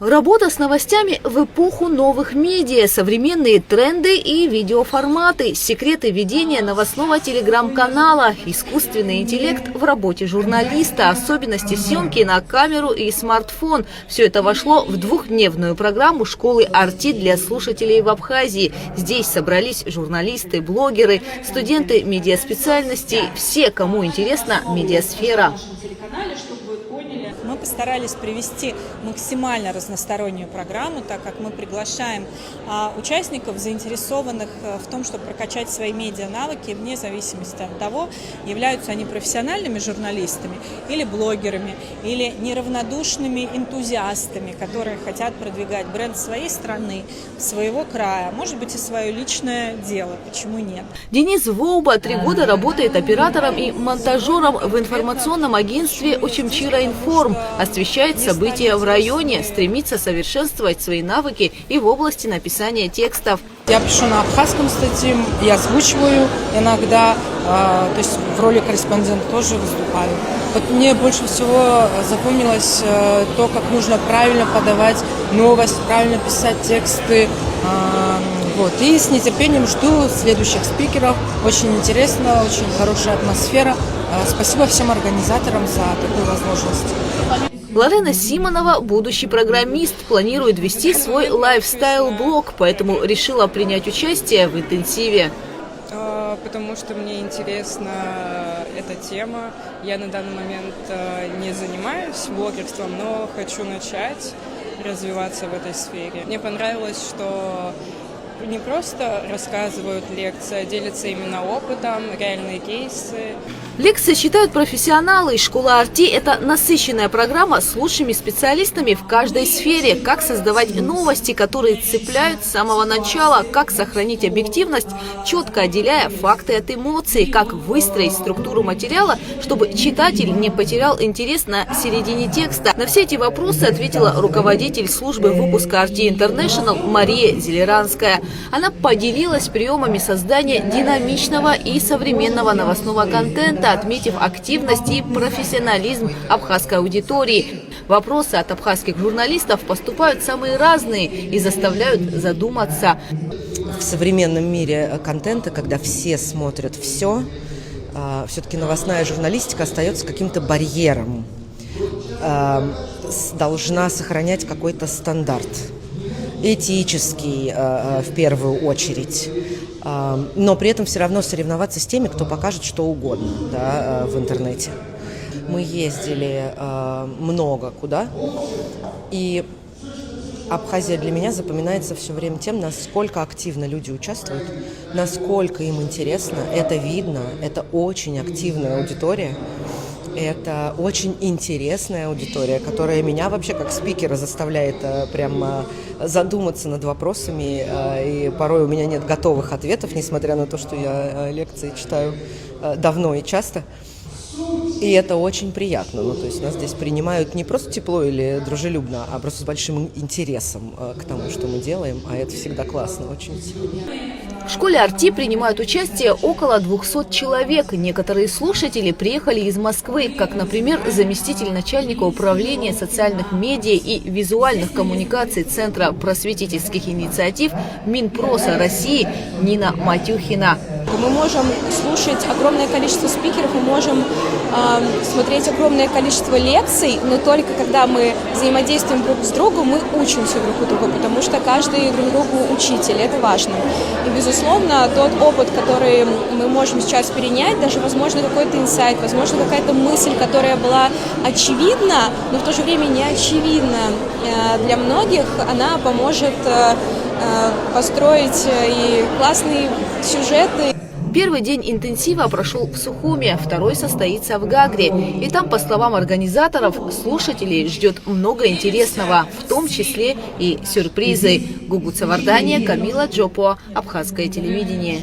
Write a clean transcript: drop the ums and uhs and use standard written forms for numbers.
Работа с новостями в эпоху новых медиа, современные тренды и видеоформаты, секреты ведения новостного телеграм-канала, искусственный интеллект в работе журналиста, особенности съемки на камеру и смартфон. Все это вошло в двухдневную программу школы «Арти» для слушателей в Абхазии. Здесь собрались журналисты, блогеры, студенты медиаспециальностей, все, кому интересна медиасфера. Мы постарались привести максимально разностороннюю программу, так как мы приглашаем участников, заинтересованных в том, чтобы прокачать свои медиа-навыки, вне зависимости от того, являются они профессиональными журналистами или блогерами, или неравнодушными энтузиастами, которые хотят продвигать бренд своей страны, своего края, может быть и свое личное дело, почему нет. Денис Воуба 3 года работает оператором и монтажером в информационном агентстве «Очимчира Информ», освещает события в районе, стремится совершенствовать свои навыки и в области написания текстов. Я пишу на абхазском статье, я озвучиваю иногда, то есть в роли корреспондента тоже выступаю. Вот мне больше всего запомнилось то, как нужно правильно подавать новость, правильно писать тексты. И с нетерпением жду следующих спикеров. Очень интересно, очень хорошая атмосфера. Спасибо всем организаторам за такую возможность. Лорена Симонова, будущий программист, планирует вести свой лайфстайл-блог, поэтому решила принять участие в интенсиве. Потому что мне интересна эта тема. Я на данный момент не занимаюсь блогерством, но хочу начать развиваться в этой сфере. Мне понравилось, что не просто рассказывают лекции, а делятся именно опытом, реальные кейсы. Лекции читают профессионалы. Школа «Арти» – это насыщенная программа с лучшими специалистами в каждой сфере. Как создавать новости, которые цепляют с самого начала, как сохранить объективность, четко отделяя факты от эмоций, как выстроить структуру материала, чтобы читатель не потерял интерес на середине текста. На все эти вопросы ответила руководитель службы выпуска «Арти Интернешнл» Мария Зелеранская. Она поделилась приемами создания динамичного и современного новостного контента, отметив активность и профессионализм абхазской аудитории. Вопросы от абхазских журналистов поступают самые разные и заставляют задуматься. В современном мире контента, когда все смотрят все, все-таки новостная журналистика остается каким-то барьером, должна сохранять какой-то стандарт. Этический в первую очередь, но при этом все равно соревноваться с теми, кто покажет что угодно, да, в интернете. Мы ездили много куда, и Абхазия для меня запоминается все время тем, насколько активно люди участвуют, насколько им интересно, это видно, это очень активная аудитория. Это очень интересная аудитория, которая меня вообще как спикера заставляет прям задуматься над вопросами. И порой у меня нет готовых ответов, несмотря на то, что я лекции читаю давно и часто. И это очень приятно. То есть нас здесь принимают не просто тепло или дружелюбно, а просто с большим интересом к тому, что мы делаем. А это всегда классно, очень. В школе «Арти» принимают участие около 200 человек. Некоторые слушатели приехали из Москвы, как, например, заместитель начальника управления социальных медиа и визуальных коммуникаций Центра просветительских инициатив Минпроса России Нина Матюхина. Мы можем слушать огромное количество спикеров, мы можем смотреть огромное количество лекций, но только когда мы взаимодействуем друг с другом, мы учимся друг у друга, потому что каждый друг другу учитель, это важно. И, безусловно, тот опыт, который мы можем сейчас перенять, даже, возможно, какой-то инсайт, возможно, какая-то мысль, которая была очевидна, но в то же время не очевидна для многих, она поможет построить и классные сюжеты. Первый день интенсива прошел в Сухуме, второй состоится в Гагре. И там, по словам организаторов, слушателей ждет много интересного, в том числе и сюрпризы. Гугу Цавардания, Камила Джопо, Абхазское телевидение.